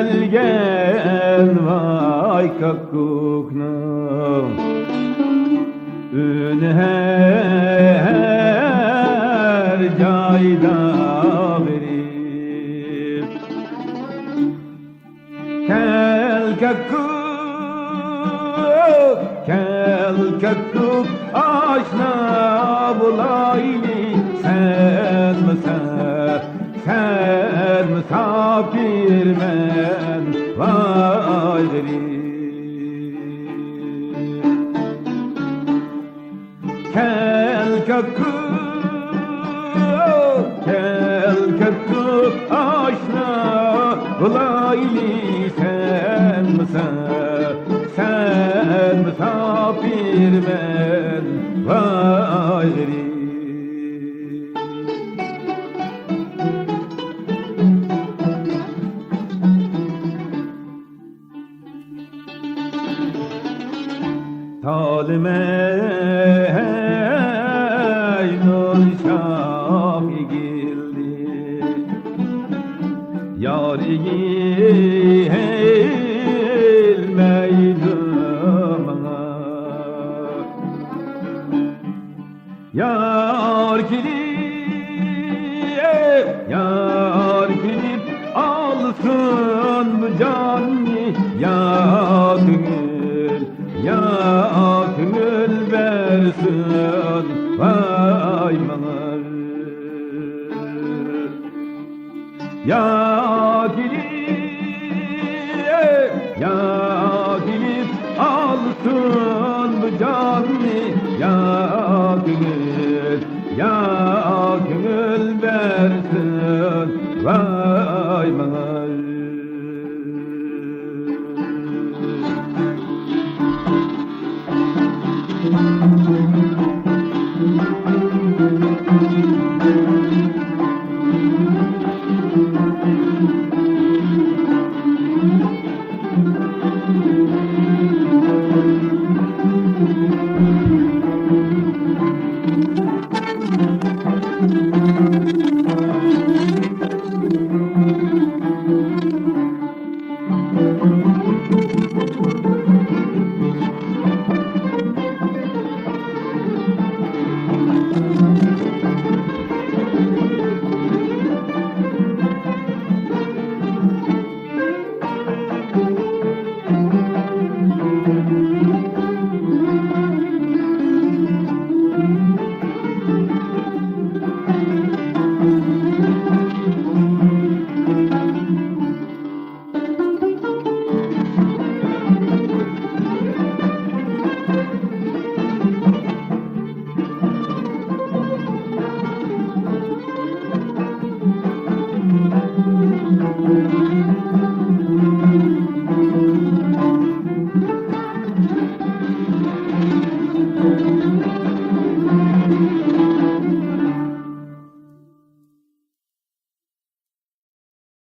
gelgen vay kakuknum ün her cayda verir kel kakuk aşna bulaylı sen misafir men vay verir kel kakuk aşna bulaylı sen misafir men vay verir talime nur şam gildi yariyi helmeydim yar gelip alsın bu canı ya gönül versin vay mağar ya gelip alsın bu canı ya gönül ya